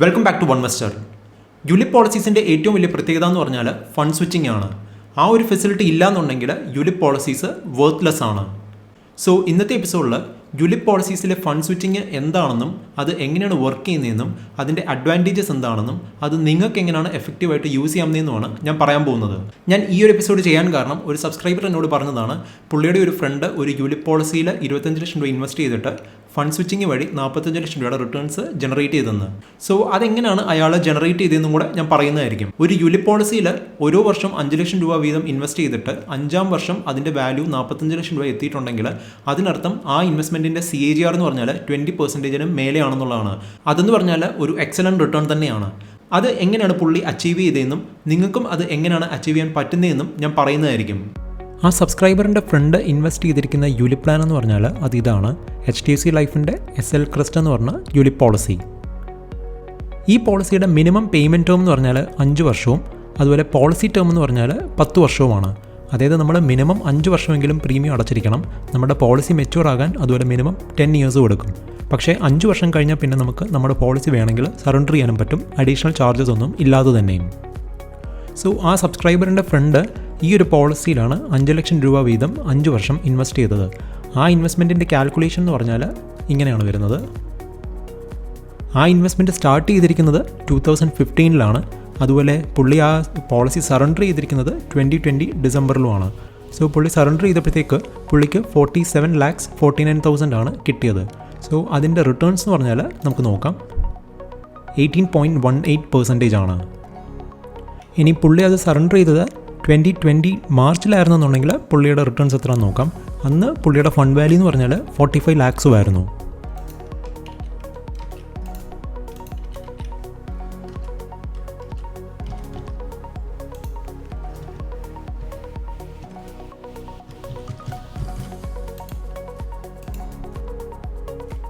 Welcome back to Onevestor. ULIP പോളിസീസിൻ്റെ ഏറ്റവും വലിയ പ്രത്യേകത എന്ന് പറഞ്ഞാൽ ഫണ്ട് സ്വിച്ചിങ് ആണ്. ആ ഒരു ഫെസിലിറ്റി ഇല്ലാന്നുണ്ടെങ്കിൽ ULIP പോളിസീസ് വർത്ത്ലെസ് ആണ്. സോ ഇന്നത്തെ എപ്പിസോഡിൽ ULIP പോളിസീസിലെ ഫണ്ട് സ്വിച്ചിങ് എന്താണെന്നും അത് എങ്ങനെയാണ് വർക്ക് ചെയ്യുന്നതെന്നും അതിൻ്റെ അഡ്വാൻറ്റേജസ് എന്താണെന്നും അത് നിങ്ങൾക്ക് എങ്ങനെയാണ് എഫക്റ്റീവായിട്ട് യൂസ് ചെയ്യാവുന്നതെന്നുമാണ് ഞാൻ പറയാൻ പോകുന്നത്. ഞാൻ ഈ ഒരു എപ്പിസോഡ് ചെയ്യാൻ കാരണം ഒരു സബ്സ്ക്രൈബർ എന്നോട് പറഞ്ഞതാണ്, പുള്ളിയുടെ ഒരു ഫ്രണ്ട് ഒരു ULIP പോളിസിയിൽ 25 ലക്ഷം രൂപ ഇൻവെസ്റ്റ് ചെയ്തിട്ട് ഫണ്ട് സ്വിച്ചിങ് വഴി 45 ലക്ഷം രൂപയുടെ റിട്ടേൺസ് ജനറേറ്റ് ചെയ്തെന്ന്. സോ അതെങ്ങനെയാണ് അയാൾ ജനറേറ്റ് ചെയ്തതെന്നും കൂടെ ഞാൻ പറയുന്നതായിരിക്കും. ഒരു ULIP പോളിസിയിൽ ഓരോ വർഷം 5 ലക്ഷം രൂപ വീതം ഇൻവെസ്റ്റ് ചെയ്തിട്ട് 5-ാം വർഷം അതിൻ്റെ വാല്യൂ 45 ലക്ഷം രൂപ എത്തിയിട്ടുണ്ടെങ്കിൽ അതിനർത്ഥം ആ ഇൻവെസ്റ്റ്മെൻറ്റിൻ്റെ CAGR എന്ന് പറഞ്ഞാൽ 20% മേലെയാണെന്നുള്ളതാണ്. അതെന്ന് പറഞ്ഞാൽ ഒരു എക്സലൻറ്റ് റിട്ടേൺ തന്നെയാണ്. അത് എങ്ങനെയാണ് പുള്ളി അച്ചീവ് ചെയ്തതെന്നും നിങ്ങൾക്കും അത് എങ്ങനെയാണ് അച്ചീവ് ചെയ്യാൻ പറ്റുന്നതെന്നും ഞാൻ പറയുന്നതായിരിക്കും. ആ സബ്സ്ക്രൈബറിൻ്റെ ഫ്രണ്ട് ഇൻവെസ്റ്റ് ചെയ്തിരിക്കുന്ന ULIP പ്ലാൻ എന്ന് പറഞ്ഞാൽ അത് ഇതാണ്, HDFC ലൈഫിൻ്റെ SL ക്രസ്റ്റ് എന്ന് പറഞ്ഞ ULIP പോളിസി. ഈ പോളിസിയുടെ മിനിമം പേയ്മെൻറ്റ് ടേം എന്ന് പറഞ്ഞാൽ 5 വർഷവും അതുപോലെ പോളിസി ടേം എന്ന് പറഞ്ഞാൽ 10 വർഷവുമാണ്. അതായത് നമ്മൾ മിനിമം 5 വർഷമെങ്കിലും പ്രീമിയം അടച്ചിരിക്കണം. നമ്മുടെ പോളിസി മെച്യൂർ ആകാൻ അതുപോലെ മിനിമം 10 ഇയേഴ്സും എടുക്കും. പക്ഷേ 5 വർഷം കഴിഞ്ഞാൽ പിന്നെ നമുക്ക് നമ്മുടെ പോളിസി വേണമെങ്കിൽ സറണ്ടർ ചെയ്യാനും പറ്റും, അഡീഷണൽ ചാർജസ് ഒന്നും ഇല്ലാതെ തന്നെയും. സോ ആ സബ്സ്ക്രൈബറിൻ്റെ ഫ്രണ്ട് ഈ ഒരു പോളിസിയിലാണ് 5 ലക്ഷം രൂപ വീതം 5 വർഷം ഇൻവെസ്റ്റ് ചെയ്തത്. ആ ഇൻവെസ്റ്റ്മെൻറ്റിൻ്റെ കാൽക്കുലേഷൻ എന്ന് പറഞ്ഞാൽ ഇങ്ങനെയാണ് വരുന്നത്. ആ ഇൻവെസ്റ്റ്മെൻറ്റ് സ്റ്റാർട്ട് ചെയ്തിരിക്കുന്നത് 2015 അതുപോലെ പുള്ളി ആ പോളിസി സറണ്ടർ ചെയ്തിരിക്കുന്നത് 2020 ഡിസംബറിലുമാണ്. സോ പുള്ളി സറണ്ടർ ചെയ്തപ്പോഴത്തേക്ക് പുള്ളിക്ക് 47,49,000 കിട്ടിയത്. സോ അതിൻ്റെ റിട്ടേൺസ് എന്ന് പറഞ്ഞാൽ നമുക്ക് നോക്കാം, 18.18% ആണ്. ഇനി പുള്ളി അത് സറണ്ടർ ചെയ്തത് 2020 മാർച്ചിലായിരുന്നെന്നുണ്ടെങ്കിൽ പുള്ളിയുടെ റിട്ടേൺസ് എത്രയാണെന്ന് നോക്കാം. അന്ന് പുള്ളിയുടെ ഫണ്ട് വാല്യൂ എന്ന് പറഞ്ഞാൽ 45 lakhs ആയിരുന്നു.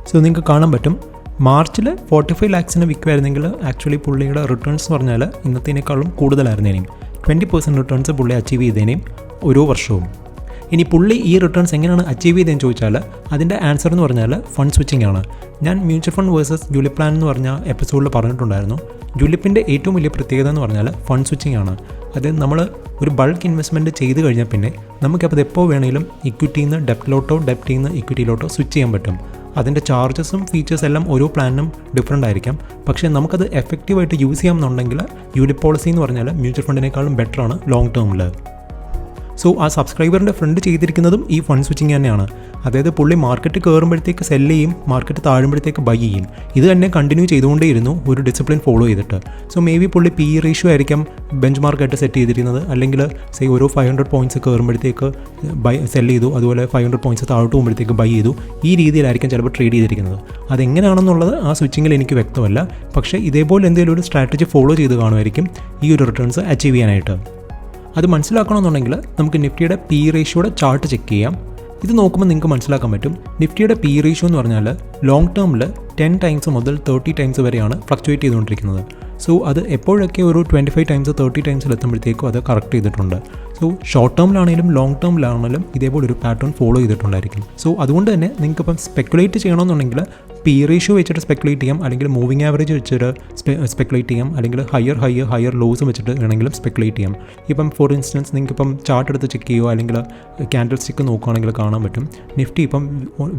സോ നിങ്ങൾക്ക് കാണാൻ പറ്റും, മാർച്ചിൽ 45 lakhs വിൽക്കുമായിരുന്നെങ്കിൽ ആക്ച്വലി പുള്ളിയുടെ റിട്ടേൺസ് എന്ന് പറഞ്ഞാൽ ഇന്നത്തേനേക്കാളും കൂടുതലായിരുന്നേനെയും. 20% റിട്ടേൺസ് പുള്ളി അച്ചീവ് ചെയ്തേനെയും ഓരോ വർഷവും. ഇനി പുള്ളി ഈ റിട്ടേൺസ് എങ്ങനെയാണ് അച്ചീവ് ചെയ്തതെന്ന് ചോദിച്ചാൽ അതിൻ്റെ ആൻസർ എന്ന് പറഞ്ഞാൽ ഫണ്ട് സ്വിച്ചിങ് ആണ്. ഞാൻ mutual fund versus ULIP plan എന്ന് പറഞ്ഞ എപ്പിസോഡിൽ പറഞ്ഞിട്ടുണ്ടായിരുന്നു. ULIPൻ്റെ ഏറ്റവും വലിയ പ്രത്യേകത എന്ന് പറഞ്ഞാൽ ഫണ്ട് സ്വിച്ചിങ് ആണ്. അത് നമ്മൾ ഒരു ബൾക്ക് ഇൻവെസ്റ്റ്മെൻറ്റ് ചെയ്ത് കഴിഞ്ഞാൽ പിന്നെ നമുക്കപ്പോൾ എപ്പോൾ വേണമെങ്കിലും ഇക്വിറ്റിയിൽ നിന്ന് ഡെപ്റ്റിലോട്ടോ ഡെപ്റ്റിൽ നിന്ന് ഇക്വിറ്റിയിലോട്ടോ സ്വിച്ച് ചെയ്യാൻ പറ്റും. അതിൻ്റെ ചാർജസും ഫീച്ചേഴ്സ് എല്ലാം ഓരോ പ്ലാനിനും ഡിഫറൻ്റ് ആയിരിക്കാം. പക്ഷേ നമുക്കത് എഫക്റ്റീവായിട്ട് യൂസ് ചെയ്യാമെന്നുണ്ടെങ്കിൽ ULIP പോളിസി എന്ന് പറഞ്ഞാൽ മ്യൂച്വൽ ഫണ്ടിനേക്കാളും ബെറ്ററാണ് ലോങ് ടേമിൽ. സോ ആ സബ്സ്ക്രൈബറിൻ്റെ ഫ്രണ്ട് ചെയ്തിരിക്കുന്നതും ഈ ഫണ്ട് സ്വിച്ചിങ് തന്നെയാണ്. അതായത് പുള്ളി മാർക്കറ്റ് കയറുമ്പോഴത്തേക്ക് സെല്ല് ചെയ്യും, മാർക്കറ്റ് താഴുമ്പോഴത്തേക്ക് ബൈ ചെയ്യും. ഇത് തന്നെ കണ്ടിന്യൂ ചെയ്തുകൊണ്ടേയിരുന്നു ഒരു ഡിസിപ്ലിൻ ഫോളോ ചെയ്തിട്ട്. സോ മേ ബി പുള്ളി PE റേഷ്യോ ആയിരിക്കാം ബെഞ്ച് മാർക്കായിട്ട് സെറ്റ് ചെയ്തിരിക്കുന്നത്. അല്ലെങ്കിൽ ഓരോ 500 points കയറുമ്പോഴത്തേക്ക് ബൈ സെല്ല് ചെയ്തു, അതുപോലെ 500 points താഴോട്ട് പോകുമ്പോഴത്തേക്ക് ബൈ ചെയ്തു. ഈ രീതിയിലായിരിക്കും ചിലപ്പോൾ ട്രേഡ് ചെയ്തിരിക്കുന്നത്. അതെങ്ങനെയാണെന്നുള്ളത് ആ സ്വിച്ചിങ്ങിൽ എനിക്ക് വ്യക്തമല്ല. പക്ഷേ ഇതേപോലെ എന്തെങ്കിലും ഒരു സ്ട്രാറ്റജി ഫോളോ ചെയ്ത് കാണുമായിരിക്കും ഈ ഒരു റിട്ടേൺസ് അച്ചീവ് ചെയ്യാനായിട്ട്. അത് മനസ്സിലാക്കണമെന്നുണ്ടെങ്കിൽ നമുക്ക് നിഫ്റ്റിയുടെ PE റേഷ്യോയുടെ ചാർട്ട് ചെക്ക് ചെയ്യാം. ഇത് നോക്കുമ്പോൾ നിങ്ങൾക്ക് മനസ്സിലാക്കാൻ പറ്റും, നിഫ്റ്റിയുടെ PE റേഷ്യോ എന്ന് പറഞ്ഞാൽ ലോങ് ടേമിൽ 10 times മുതൽ 30 times വരെയാണ് ഫ്ലക്ച്വേറ്റ് ചെയ്തുകൊണ്ടിരിക്കുന്നത്. സോ അത് എപ്പോഴൊക്കെ ഒരു 25 times 30 times എത്തുമ്പോഴത്തേക്കും അത് കറക്റ്റ് ചെയ്തിട്ടുണ്ട്. സോ ഷോർട്ട് ടേമിലാണെങ്കിലും ലോങ് ടേമിലാണെങ്കിലും ഇതേപോലെ ഒരു പാറ്റേൺ ഫോളോ ചെയ്തിട്ടുണ്ടായിരിക്കും. സോ അതുകൊണ്ട് തന്നെ നിങ്ങൾക്കിപ്പം സ്പെക്കുലേറ്റ് ചെയ്യണമെന്നുണ്ടെങ്കിൽ PE റേഷ്യോ വെച്ചിട്ട് സ്പെക്കുലേറ്റ് ചെയ്യാം, അല്ലെങ്കിൽ മൂവിങ് ആവറേജ് വെച്ചിട്ട് സ്പെക്കുലേറ്റ് ചെയ്യാം, അല്ലെങ്കിൽ ഹയർ ലോസും വെച്ചിട്ട് വേണമെങ്കിലും സ്പെക്കുലേറ്റ് ചെയ്യാം. ഇപ്പം ഫോർ ഇൻസ്റ്റൻസ് നിങ്ങൾക്കിപ്പം ചാർട്ട് എടുത്ത് ചെക്ക് ചെയ്യുമോ അല്ലെങ്കിൽ ക്യാൻഡിൽ സ്റ്റിക്ക് നോക്കുകയാണെങ്കിൽ കാണാൻ പറ്റും, നിഫ്റ്റി ഇപ്പം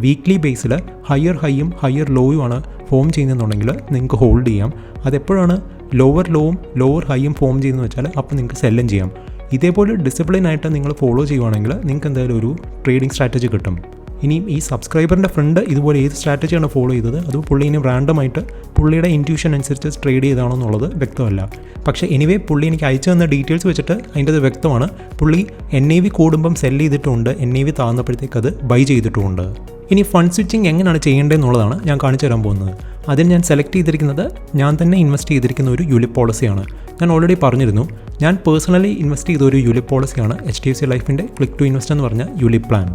വീക്ക്ലി ബേസിൽ ഹയർ ഹൈയും ഹയർ ലോയുമാണ് ഫോം ചെയ്യുന്നതെന്നുണ്ടെങ്കിൽ നിങ്ങൾക്ക് ഹോൾഡ് ചെയ്യാം. അതെപ്പോഴാണ് ലോവർ ലോവും ലോവർ ഹൈയും ഫോം ചെയ്യുന്നതെന്ന് വെച്ചാൽ അപ്പോൾ നിങ്ങൾക്ക് സെല്ലും ചെയ്യാം. ഇതേപോലെ ഡിസിപ്ലിനായിട്ട് നിങ്ങൾ ഫോളോ ചെയ്യുവാണെങ്കിൽ നിങ്ങൾക്ക് എന്തായാലും ഒരു ട്രേഡിംഗ് സ്ട്രാറ്റജി കിട്ടും. ഇനിയും ഈ സബ്സ്ക്രൈബറിൻ്റെ ഫ്രണ്ട് ഇതുപോലെ ഏത് സ്ട്രാറ്റജിയാണ് ഫോളോ ചെയ്തത്, അത് പുള്ളിനെ റാൻഡമായിട്ട് പുള്ളിയുടെ ഇൻറ്റ്യൂഷൻ അനുസരിച്ച് ട്രേഡ് ചെയ്താണോ എന്നുള്ളത് വ്യക്തമല്ല. പക്ഷേ എനിവേ പുള്ളി എനിക്ക് അയച്ചു തന്ന ഡീറ്റെയിൽസ് വെച്ചിട്ട് അതിൻ്റെ അത് വ്യക്തമാണ്. പുള്ളി NAV കൂടുമ്പം സെല്ല് ചെയ്തിട്ടുണ്ട്, NAV താഴ്ന്നപ്പോഴത്തേക്ക് അത് ബൈ ചെയ്തിട്ടുമുണ്ട്. ഇനി ഫണ്ട് സ്വിച്ചിങ് എങ്ങനെയാണ് ചെയ്യേണ്ടതെന്നുള്ളതാണ് ഞാൻ കാണിച്ചു തരാൻ പോകുന്നത്. അതിന് ഞാൻ സെലക്ട് ചെയ്തിരിക്കുന്നത് ഞാൻ തന്നെ ഇൻവെസ്റ്റ് ചെയ്തിരിക്കുന്ന ഒരു ULIP പോളിസിയാണ്. ഞാൻ ഓൾറെഡി പറഞ്ഞിരുന്നു, ഞാൻ പേഴ്സണലി ഇൻവെസ്റ്റ് ചെയ്ത ഒരു ULIP പോളിസിയാണ് HDFC ലൈഫിൻ്റെ ക്ലിക്ക് ടു ഇൻവെസ്റ്റ് എന്ന് പറഞ്ഞ ULIP പ്ലാൻ.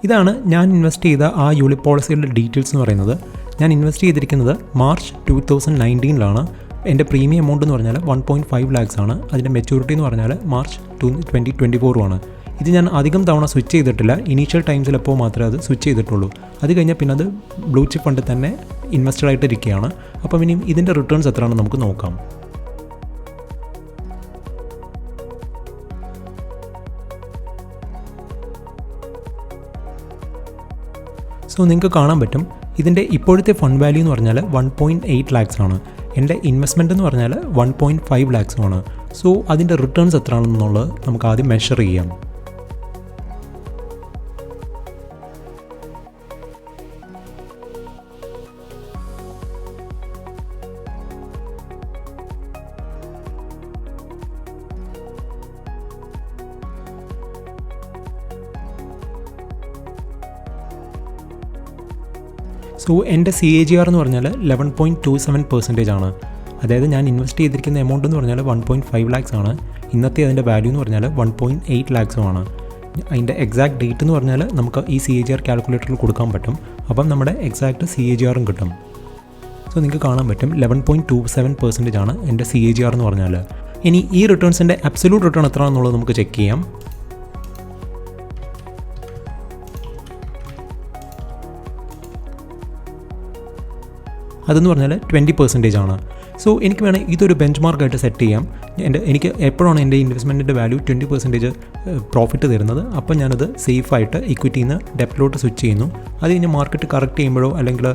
ഇതാണ് ഞാൻ ഇൻവെസ്റ്റ് ചെയ്ത ആ ULIP പോളിസിയുടെ ഡീറ്റെയിൽസ് എന്ന് പറയുന്നത്. ഞാൻ ഇൻവെസ്റ്റ് ചെയ്തിരിക്കുന്നത് മാർച്ച് 2019 എൻ്റെ പ്രീമിയം എമൗണ്ട് എന്ന് പറഞ്ഞാൽ 1.5 lakhs ആണ്. അതിൻ്റെ മെച്യൂരിറ്റി എന്ന് പറഞ്ഞാൽ മാർച്ച് 2024 ഇത് ഞാൻ അധികം തവണ സ്വിച്ച് ചെയ്തിട്ടില്ല. ഇനീഷ്യൽ ടൈംസിലെപ്പോൾ മാത്രമേ അത് സ്വിച്ച് ചെയ്തിട്ടുള്ളൂ. അത് കഴിഞ്ഞാൽ പിന്നെ അത് ബ്ലൂ ചിപ്പ് ഫണ്ട് തന്നെ ഇൻവെസ്റ്റഡ് ആയിട്ട് ഇരിക്കുകയാണ്. അപ്പം ഇനി ഇതിൻ്റെ റിട്ടേൺസ് എത്രയാണെന്ന് നമുക്ക് നോക്കാം. സോ നിങ്ങൾക്ക് കാണാൻ പറ്റും ഇതിൻ്റെ ഇപ്പോഴത്തെ ഫണ്ട് വാല്യൂ എന്ന് പറഞ്ഞാൽ 1.8 lakhs ആണ്. എൻ്റെ ഇൻവെസ്റ്റ്മെൻറ്റ് എന്ന് പറഞ്ഞാൽ 1.5 lakhs ആണ്. സോ അതിൻ്റെ റിട്ടേൺസ് എത്രയാണെന്നുള്ളത് നമുക്ക് ആദ്യം മെഷർ ചെയ്യാം. സോ എൻ്റെ CAGR എന്ന് പറഞ്ഞാൽ 11.27% ആണ്. അതായത് ഞാൻ ഇൻവെസ്റ്റ് ചെയ്തിരിക്കുന്ന എമൗണ്ട് എന്ന് പറഞ്ഞാൽ 1.5 lakhs ആണ്. ഇന്നത്തെ അതിൻ്റെ വാല്യൂ എന്ന് പറഞ്ഞാൽ 1.8 lakhs ആണ്. അതിൻ്റെ എക്സാക്ട് ഡേറ്റ് എന്ന് പറഞ്ഞാൽ നമുക്ക് ഈ CAGR കാൽക്കുലേറ്ററിൽ കൊടുക്കാൻ പറ്റും. അപ്പം നമ്മുടെ എക്സാക്ട് CAGRും കിട്ടും. സോ നിങ്ങൾക്ക് കാണാൻ പറ്റും 11.27% ആണ് എൻ്റെ CAGR എന്ന് പറഞ്ഞാൽ. ഇനി ഈ റിട്ടേൺസിൻ്റെ അബ്സല്യൂട്ട് റിട്ടേൺ എത്രയാണെന്നുള്ളത് നമുക്ക് ചെക്ക് ചെയ്യാം. അതെന്ന് പറഞ്ഞാൽ 20% ആണ്. സോ എനിക്ക് വേണമെങ്കിൽ ഇതൊരു ബെഞ്ച് മാർക്കായിട്ട് സെറ്റ് ചെയ്യാം. എനിക്ക് എപ്പോഴാണ് എൻ്റെ ഇൻവെസ്റ്റ്മെൻറ്റിൻ്റെ വാല്യൂ 20% പ്രോഫിറ്റ് തരുന്നത്, അപ്പം ഞാനത് സേഫായിട്ട് ഇക്വിറ്റിയിൽ നിന്ന് ഡെപ്റ്റിലോട്ട് സ്വിച്ച് ചെയ്യുന്നു. അത് കഴിഞ്ഞ് മാർക്കറ്റ് കറക്റ്റ് ചെയ്യുമ്പോഴോ അല്ലെങ്കിൽ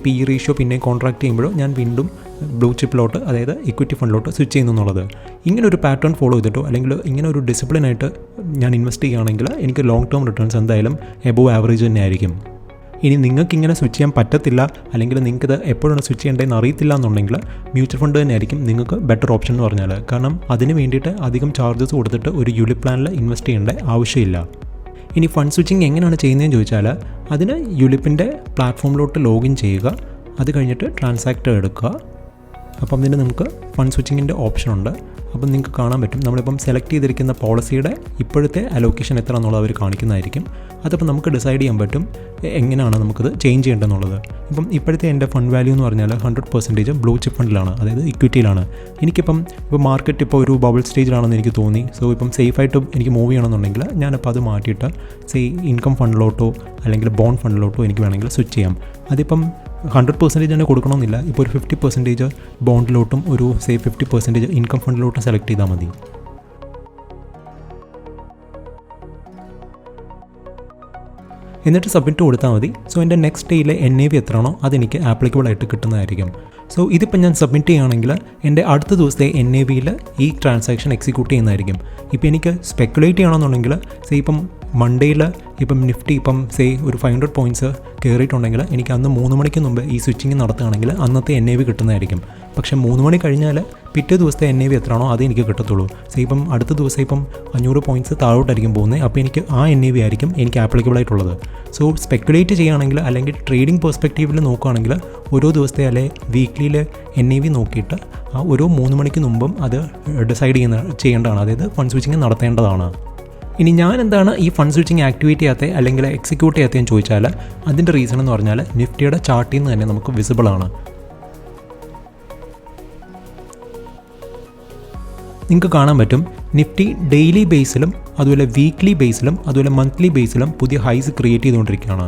PE റേഷ്യോ പിന്നെ കോൺട്രാക്ട് ചെയ്യുമ്പോഴോ ഞാൻ വീണ്ടും ബ്ലൂ ചിപ്പിലോട്ട്, അതായത് ഇക്വിറ്റി ഫണ്ടിലോട്ട് സ്വിച്ച് ചെയ്യുന്നു എന്നുള്ളത്. ഇങ്ങനെ ഒരു പാറ്റേൺ ഫോളോ ചെയ്തിട്ടോ അല്ലെങ്കിൽ ഇങ്ങനെ ഒരു ഡിസിപ്ലിനായിട്ട് ഞാൻ ഇൻവെസ്റ്റ് ചെയ്യുകയാണെങ്കിൽ എനിക്ക് ലോങ് ടേം റിട്ടേൺസ് എന്തായാലും എബോവ് ആവറേജ് തന്നെ ആയിരിക്കും. ഇനി നിങ്ങൾക്കിങ്ങനെ സ്വിച്ച് ചെയ്യാൻ പറ്റത്തില്ല അല്ലെങ്കിൽ നിങ്ങൾക്കിത് എപ്പോഴാണ് സ്വിച്ച് ചെയ്യേണ്ടതെന്ന് അറിയത്തില്ല എന്നുണ്ടെങ്കിൽ മ്യൂച്വൽ ഫണ്ട് തന്നെയായിരിക്കും നിങ്ങൾക്ക് ബെറ്റർ ഓപ്ഷൻ എന്ന് പറഞ്ഞാൽ. കാരണം അതിന് വേണ്ടിയിട്ട് അധികം ചാർജസ് കൊടുത്തിട്ട് ഒരു ULIP പ്ലാനിൽ ഇൻവെസ്റ്റ് ചെയ്യേണ്ട ആവശ്യമില്ല. ഇനി ഫണ്ട് സ്വിച്ചിങ് എങ്ങനെയാണ് ചെയ്യുന്നതെന്ന് ചോദിച്ചാൽ അതിന് ULIPൻ്റെ പ്ലാറ്റ്ഫോമിലോട്ട് ലോഗിൻ ചെയ്യുക, അത് കഴിഞ്ഞിട്ട് ട്രാൻസാക്ടർ എടുക്കുക. അപ്പം അതിന് നമുക്ക് ഫണ്ട് സ്വിച്ചിങ്ങിൻ്റെ ഓപ്ഷനുണ്ട്. അപ്പം നിങ്ങൾക്ക് കാണാൻ പറ്റും നമ്മളിപ്പം സെലക്ട് ചെയ്തിരിക്കുന്ന പോളിസിയുടെ ഇപ്പോഴത്തെ അലോക്കേഷൻ എത്ര എന്നുള്ളത് അവർ കാണിക്കുന്നതായിരിക്കും. അതപ്പോൾ നമുക്ക് ഡിസൈഡ് ചെയ്യാൻ പറ്റും എങ്ങനെയാണ് നമുക്കത് ചേഞ്ച് ചെയ്യേണ്ടതെന്നുള്ളത്. ഇപ്പം ഇപ്പോഴത്തെ എൻ്റെ ഫണ്ട് വാല്യൂ എന്ന് പറഞ്ഞാൽ 100% ബ്ലൂ ചിപ്പ് ഫണ്ടിലാണ്, അതായത് ഇക്വിറ്റിയിലാണ്. ഇപ്പോൾ മാർക്കറ്റ് ഇപ്പോൾ ഒരു ബബിൾ സ്റ്റേജിലാണെന്ന് എനിക്ക് തോന്നി. സോ ഇപ്പം സേഫായിട്ട് എനിക്ക് മൂവ് ചെയ്യണമെന്നുണ്ടെങ്കിൽ ഞാനപ്പോൾ അത് മാറ്റിയിട്ട് ഇൻകം ഫണ്ടിലോട്ടോ അല്ലെങ്കിൽ ബോണ്ട് ഫണ്ടിലോട്ടോ എനിക്ക് വേണമെങ്കിൽ സ്വിച്ച് ചെയ്യാം. അതിപ്പം 100% തന്നെ കൊടുക്കണമെന്നില്ല. ഇപ്പോൾ ഒരു 50% ബോണ്ടിലോട്ടും ഒരു 50% ഇൻകം ഫണ്ടിലോട്ടും സെലക്ട് ചെയ്താൽ മതി. എന്നിട്ട് സബ്മിറ്റ് കൊടുത്താൽ മതി. സോ എൻ്റെ നെക്സ്റ്റ് ഡേയിലെ NAV എത്രയാണോ അതെനിക്ക് ആപ്ലിക്കബിൾ ആയിട്ട് കിട്ടുന്നതായിരിക്കും. സോ ഇതിപ്പോൾ ഞാൻ സബ്മിറ്റ് ചെയ്യുകയാണെങ്കിൽ എൻ്റെ അടുത്ത ദിവസത്തെ NAVയിൽ ഈ ട്രാൻസാക്ഷൻ എക്സിക്യൂട്ട് ചെയ്യുന്നതായിരിക്കും. ഇപ്പോൾ എനിക്ക് സ്പെക്കുലേറ്റ് ചെയ്യണമെന്നുണ്ടെങ്കിൽ ഇപ്പം മൺഡേയിൽ ഇപ്പം നിഫ്റ്റി ഒരു 500 points കയറിയിട്ടുണ്ടെങ്കിൽ എനിക്ക് അന്ന് 3 മണിക്ക് മുമ്പ് ഈ സ്വിച്ചിങ് നടത്തുകയാണെങ്കിൽ അന്നത്തെ NAV കിട്ടുന്നതായിരിക്കും. പക്ഷേ 3 മണി കഴിഞ്ഞാൽ പിറ്റേ ദിവസത്തെ NAV എത്രയാണോ അത് എനിക്ക് കിട്ടത്തുള്ളൂ. ഇപ്പം അടുത്ത ദിവസം 500 points താഴോട്ടായിരിക്കും പോകുന്നത്. അപ്പോൾ എനിക്ക് ആ NAV ആയിരിക്കും എനിക്ക് ആപ്ലിക്കബിൾ ആയിട്ടുള്ളത്. സോ സ്പെക്കുലേറ്റ് ചെയ്യുകയാണെങ്കിൽ അല്ലെങ്കിൽ ട്രേഡിംഗ് പെർസ്പെക്റ്റീവിൽ നോക്കുകയാണെങ്കിൽ ഓരോ ദിവസത്തെ അല്ലെങ്കിൽ വീക്ക്ലിയിലെ NAV നോക്കിയിട്ട് ആ ഓരോ 3 മണിക്ക് മുമ്പും അത് ഡിസൈഡ് ചെയ്യേണ്ടതാണ്, അതായത് ഫണ്ട് സ്വിച്ചിങ് നടത്തേണ്ടതാണ്. ഇനി ഞാൻ എന്താണ് ഈ ഫണ്ട് സ്വിച്ചിങ് ആക്ടിവേറ്റ് ചെയ്യാത്ത അല്ലെങ്കിൽ എക്സിക്യൂട്ട് ചെയ്യാത്തതെന്ന് ചോദിച്ചാൽ അതിൻ്റെ റീസൺ എന്ന് പറഞ്ഞാൽ നിഫ്റ്റിയുടെ ചാർട്ടിൽ നിന്ന് തന്നെ നമുക്ക് വിസിബിൾ ആണ്. നിങ്ങൾക്ക് കാണാൻ പറ്റും നിഫ്റ്റി ഡെയിലി ബേസിലും അതുപോലെ വീക്ക്ലി ബേസിലും അതുപോലെ മന്ത്ലി ബേസിലും പുതിയ ഹൈസ് ക്രിയേറ്റ് ചെയ്തുകൊണ്ടിരിക്കുകയാണ്.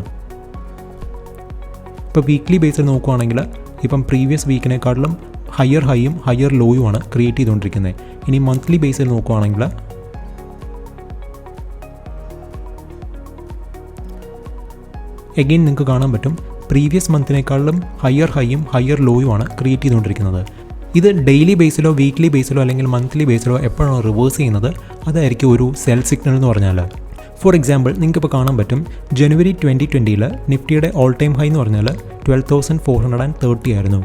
ഇപ്പോൾ വീക്ക്ലി ബേസിൽ നോക്കുകയാണെങ്കിൽ ഇപ്പം പ്രീവിയസ് വീക്കിനെക്കാട്ടിലും ഹയർ ഹൈയും ഹയർ ലോയുമാണ് ക്രിയേറ്റ് ചെയ്തുകൊണ്ടിരിക്കുന്നത്. ഇനി മന്ത്ലി ബേസിൽ നോക്കുകയാണെങ്കിൽ എഗെയിൻ നിങ്ങൾക്ക് കാണാൻ പറ്റും പ്രീവിയസ് മന്തിനേക്കാളും ഹയർ ഹൈയും ഹയർ ലോയുമാണ് ക്രിയേറ്റ് ചെയ്തുകൊണ്ടിരിക്കുന്നത്. ഇത് ഡെയിലി ബേസിലോ വീക്ക്ലി ബേസിലോ അല്ലെങ്കിൽ മന്ത്ലി ബേസിലോ എപ്പോഴാണ് റിവേഴ്സ് ചെയ്യുന്നത് അതായിരിക്കും ഒരു സെൽ സിഗ്നൽ എന്ന് പറഞ്ഞാൽ. ഫോർ എക്സാമ്പിൾ നിങ്ങൾക്കിപ്പോൾ കാണാൻ പറ്റും ജനുവരി 2020 നിഫ്റ്റിയുടെ ഓൾ ടൈം ഹൈ എന്ന് പറഞ്ഞാൽ 12,430 ആയിരുന്നു.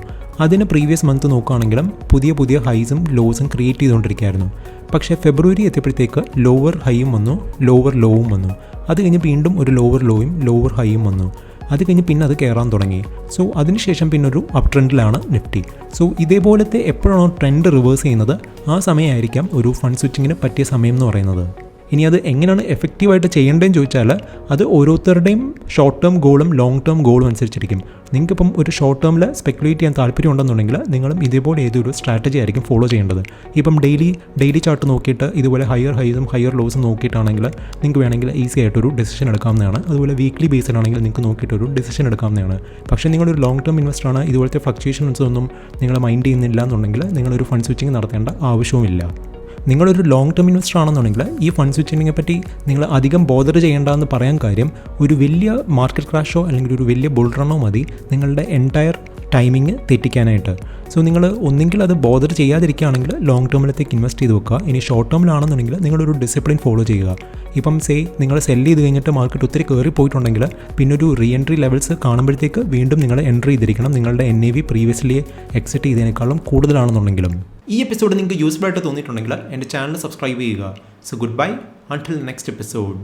അതിന് പ്രീവിയസ് മന്ത് നോക്കുകയാണെങ്കിലും പുതിയ ഹൈസും ലോസും ക്രിയേറ്റ് ചെയ്തുകൊണ്ടിരിക്കുകയായിരുന്നു. പക്ഷേ ഫെബ്രുവരി എത്തിയപ്പോഴത്തേക്ക് ലോവർ ഹൈയും വന്നു, ലോവർ ലോവും വന്നു. അത് കഴിഞ്ഞ് വീണ്ടും ഒരു ലോവർ ലോയും ലോവർ ഹൈയും വന്നു. അത് കഴിഞ്ഞ് പിന്നെ അത് കയറാൻ തുടങ്ങി. സോ അതിനുശേഷം പിന്നെ ഒരു അപ് ട്രെൻഡിലാണ് നിഫ്റ്റി. സോ ഇതേപോലത്തെ എപ്പോഴാണോ ട്രെൻഡ് റിവേഴ്സ് ചെയ്യുന്നത് ആ സമയമായിരിക്കാം ഒരു ഫണ്ട് സ്വിച്ചിങ്ങിന് പറ്റിയ സമയം എന്ന് പറയുന്നത്. ഇനി അത് എങ്ങനെയാണ് എഫക്റ്റീവായിട്ട് ചെയ്യേണ്ടതെന്ന് ചോദിച്ചാൽ അത് ഓരോരുത്തരുടെയും ഷോർട്ട് ടേം ഗോളും ലോങ് ടേം ഗോളും അനുസരിച്ചിരിക്കും. നിങ്ങൾക്കിപ്പം ഒരു ഷോർട്ട് ടേമിൽ സ്പെക്കുലേറ്റ് ചെയ്യാൻ താല്പര്യം ഉണ്ടെന്നുണ്ടെങ്കിൽ നിങ്ങളും ഇതേപോലെ ഏതൊരു സ്ട്രാറ്റജി ആയിരിക്കും ഫോളോ ചെയ്യേണ്ടത്. ഇപ്പം ഡെയിലി ചാർട്ട് നോക്കിയിട്ട് ഇതുപോലെ ഹയർ ഹൈസും ഹയർ ലോസും നോക്കിയിട്ടാണെങ്കിൽ നിങ്ങൾക്ക് വേണമെങ്കിൽ ഈസി ആയിട്ടൊരു ഡെസിഷൻ എടുക്കാവുന്നതാണ്. അതുപോലെ വീക്ക്ലി ബേസിലാണെങ്കിൽ നിങ്ങൾക്ക് നോക്കിയിട്ടൊരു ഡെസിഷൻ എടുക്കാവുന്നതാണ്. പക്ഷേ നിങ്ങളൊരു ലോങ് ടേം ഇൻവെസ്റ്ററാണ്, ഇതുപോലത്തെ ഫ്ലക്ച്വേഷൻസ് ഒന്നും നിങ്ങൾ മൈൻഡ് ചെയ്യുന്നില്ല എന്നുണ്ടെങ്കിൽ നിങ്ങളൊരു ഫണ്ട് സ്വിച്ചിങ് നടത്തേണ്ട ആവശ്യവുമില്ല. നിങ്ങളൊരു ലോങ് ടേം ഇൻവെസ്റ്റർ ആണെന്നുണ്ടെങ്കിൽ ഈ ഫണ്ട് സ്വിച്ചിങ്ങിനെ പറ്റി നിങ്ങൾ അധികം ബോദർ ചെയ്യേണ്ടതെന്ന് പറയാൻ കാര്യം, ഒരു വലിയ മാർക്കറ്റ് ക്രാഷോ അല്ലെങ്കിൽ ഒരു വലിയ ബുൾ റണ്ണോ മതി നിങ്ങളുടെ എൻറ്റയർ ടൈമിങ് തെറ്റിക്കാനായിട്ട്. സോ നിങ്ങൾ ഒന്നെങ്കിൽ അത് ബോദർ ചെയ്യാതിരിക്കുകയാണെങ്കിൽ ലോങ് ടേമിലത്തേക്ക് ഇൻവെസ്റ്റ് ചെയ്ത് വെക്കുക. ഇനി ഷോർട്ട് ടേമിലാണെന്നുണ്ടെങ്കിൽ നിങ്ങളൊരു ഡിസിപ്ലിൻ ഫോളോ ചെയ്യുക. ഇപ്പം നിങ്ങൾ സെല് ചെയ്ത് കഴിഞ്ഞിട്ട് മാർക്കറ്റ് ഒത്തിരി കയറി പോയിട്ടുണ്ടെങ്കിൽ പിന്നെ ഒരു റീ എൻട്രി ലെവൽസ് കാണുമ്പോഴത്തേക്ക് വീണ്ടും നിങ്ങൾ എൻട്രി ചെയ്തിരിക്കണം, നിങ്ങളുടെ NAV പ്രീവിയസ്ലി എക്സിറ്റ് ചെയ്തതിനേക്കാളും കൂടുതലാണെന്നുണ്ടെങ്കിലും. ഈ എപ്പിസോഡ് നിങ്ങൾക്ക് യൂസ്ഫുൾ ആയിട്ട് തോന്നിയിട്ടുണ്ടെങ്കിൽ എൻ്റെ ചാനൽ സബ്സ്ക്രൈബ് ചെയ്യുക. So good bye until next episode.